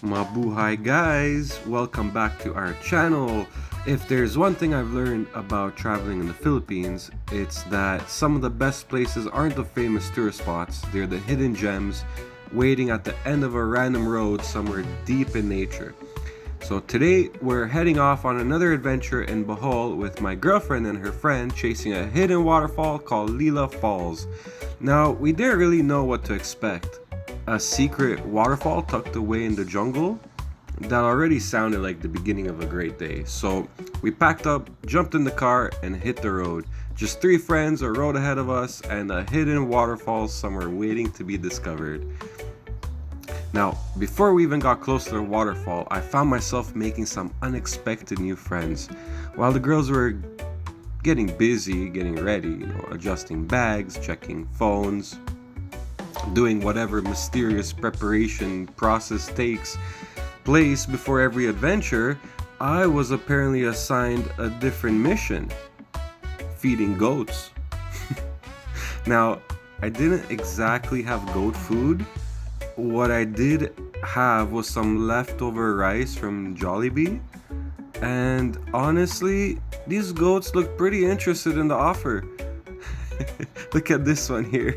Mabuhay guys! Welcome back to our channel. If there's one thing I've learned about traveling in the Philippines, it's that some of the best places aren't the famous tourist spots, they're the hidden gems waiting at the end of a random road somewhere deep in nature. So today we're heading off on another adventure in Bohol with my girlfriend and her friend chasing a hidden waterfall called Lila Falls. Now, we didn't really know what to expect. A secret waterfall tucked away in the jungle? That already sounded like the beginning of a great day. So we packed up, jumped in the car, and hit the road. Just three friends a road ahead of us and a hidden waterfall somewhere waiting to be discovered. Now, before we even got close to the waterfall, I found myself making some unexpected new friends. While the girls were getting busy, getting ready, adjusting bags, checking phones, doing whatever mysterious preparation process takes place before every adventure, I was apparently assigned a different mission: feeding goats. Now, I didn't exactly have goat food. What I did have was some leftover rice from Jollibee, and honestly, these goats look pretty interested in the offer. Look at this one here.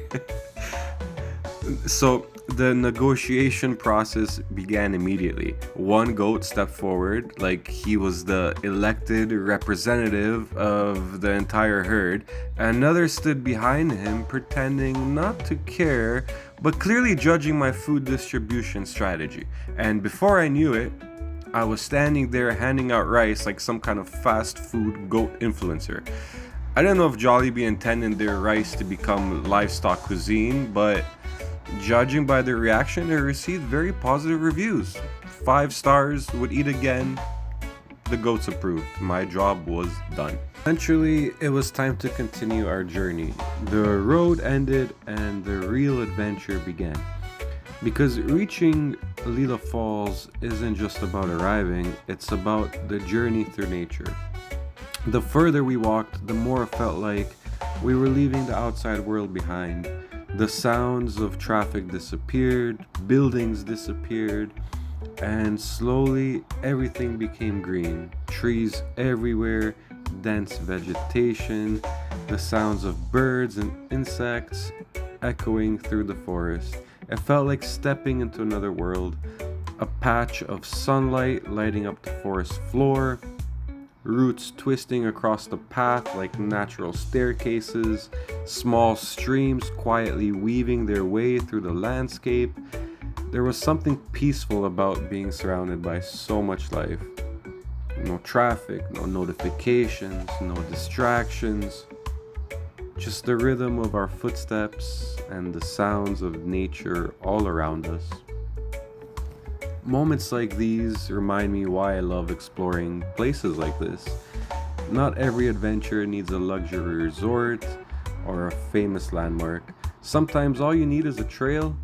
So the negotiation process began immediately. One goat stepped forward like he was the elected representative of the entire herd. Another stood behind him, pretending not to care, but clearly judging my food distribution strategy. And before I knew it, I was standing there handing out rice like some kind of fast food goat influencer. I didn't know if Jollibee intended their rice to become livestock cuisine, but judging by their reaction, they received very positive reviews. 5 stars, would eat again. The goats approved. My job was done. Eventually, it was time to continue our journey. The road ended and the real adventure began. Because reaching Lila Falls isn't just about arriving, it's about the journey through nature. The further we walked, the more it felt like we were leaving the outside world behind. The sounds of traffic disappeared, buildings disappeared, and slowly everything became green. Trees everywhere, dense vegetation, the sounds of birds and insects echoing through the forest. It felt like stepping into another world, a patch of sunlight lighting up the forest floor, roots twisting across the path like natural staircases, small streams quietly weaving their way through the landscape. There was something peaceful about being surrounded by so much life. No traffic, no notifications, no distractions. Just the rhythm of our footsteps and the sounds of nature all around us. Moments like these remind me why I love exploring places like this. Not every adventure needs a luxury resort or a famous landmark. Sometimes all you need is a trail,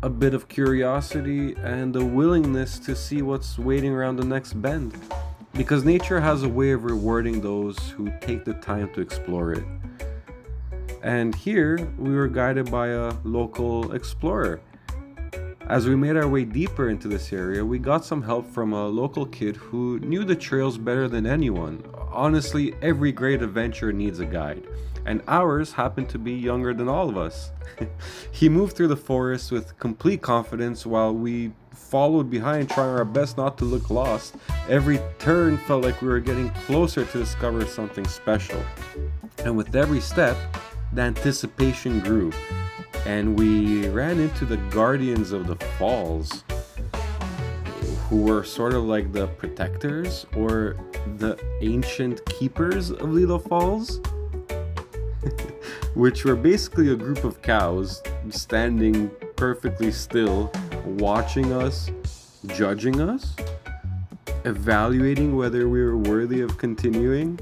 a bit of curiosity, and a willingness to see what's waiting around the next bend. Because nature has a way of rewarding those who take the time to explore it. And here, we were guided by a local explorer. As we made our way deeper into this area, we got some help from a local kid who knew the trails better than anyone. Honestly, every great adventure needs a guide, and ours happened to be younger than all of us. He moved through the forest with complete confidence while we followed behind, trying our best not to look lost. Every turn felt like we were getting closer to discover something special. And with every step, the anticipation grew. And we ran into the guardians of the falls, who were sort of like the protectors or the ancient keepers of Lila Falls, which were basically a group of cows standing perfectly still, watching us, judging us, evaluating whether we were worthy of continuing.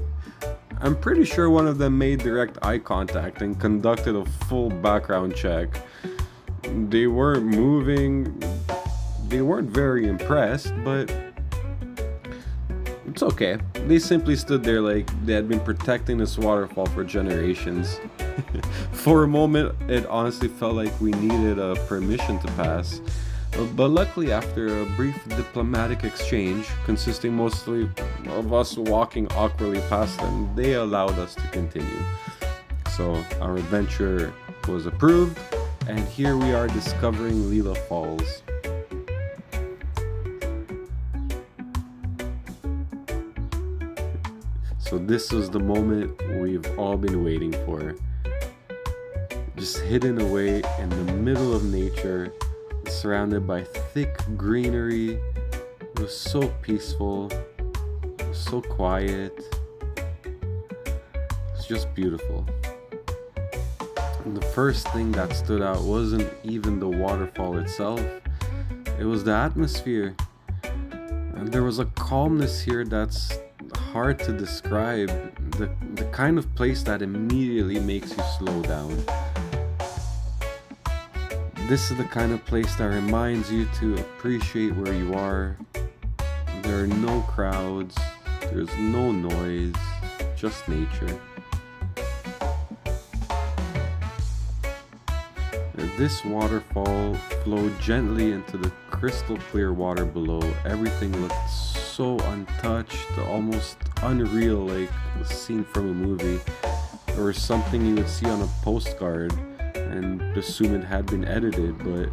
I'm pretty sure one of them made direct eye contact and conducted a full background check. They weren't moving, they weren't very impressed, but it's okay. They simply stood there like they had been protecting this waterfall for generations. For a moment, it honestly felt like we needed a permission to pass. But luckily, after a brief diplomatic exchange, consisting mostly of us walking awkwardly past them, they allowed us to continue. So our adventure was approved, and here we are discovering Lila Falls. So this was the moment we've all been waiting for. Just hidden away in the middle of nature, surrounded by thick greenery. It was so peaceful, it was so quiet. It's just beautiful. And the first thing that stood out wasn't even the waterfall itself, it was the atmosphere. And there was a calmness here that's hard to describe, the kind of place that immediately makes you slow down. This is the kind of place that reminds you to appreciate where you are. There are no crowds, there's no noise, just nature. This waterfall flowed gently into the crystal clear water below. Everything looked so untouched, almost unreal, like a scene from a movie or something you would see on a postcard and assume it had been edited, but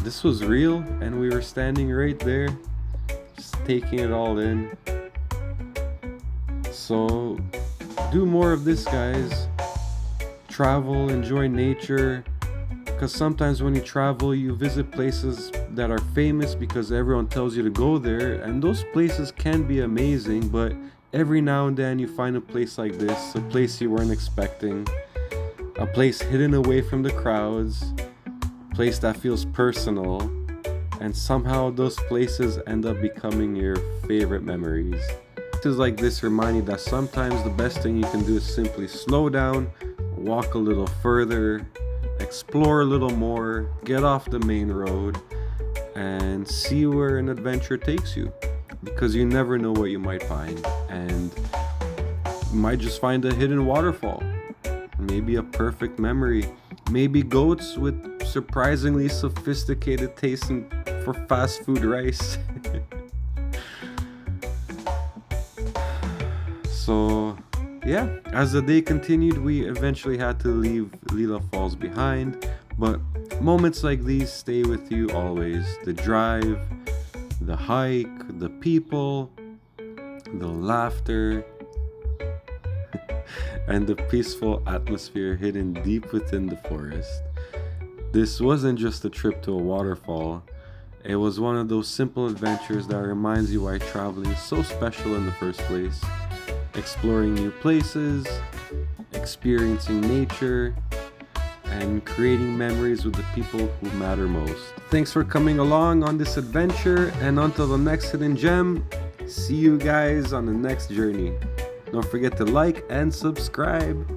this was real and we were standing right there just taking it all in. So do more of this, guys. Travel, enjoy nature, because sometimes when you travel you visit places that are famous because everyone tells you to go there, and those places can be amazing, but every now and then you find a place like this, a place you weren't expecting, a place hidden away from the crowds, a place that feels personal, and somehow those places end up becoming your favorite memories. Places like this remind you that sometimes the best thing you can do is simply slow down, walk a little further, explore a little more, get off the main road, and see where an adventure takes you, because you never know what you might find, and you might just find a hidden waterfall, maybe a perfect memory, maybe goats with surprisingly sophisticated taste for fast food rice. So yeah, as the day continued, we eventually had to leave Lila Falls behind, but moments like these stay with you always. The drive, the hike, the people, the laughter, and the peaceful atmosphere hidden deep within the forest. This wasn't just a trip to a waterfall, it was one of those simple adventures that reminds you why traveling is so special in the first place. Exploring new places, experiencing nature, and creating memories with the people who matter most. Thanks for coming along on this adventure, and until the next hidden gem, see you guys on the next journey. Don't forget to like and subscribe.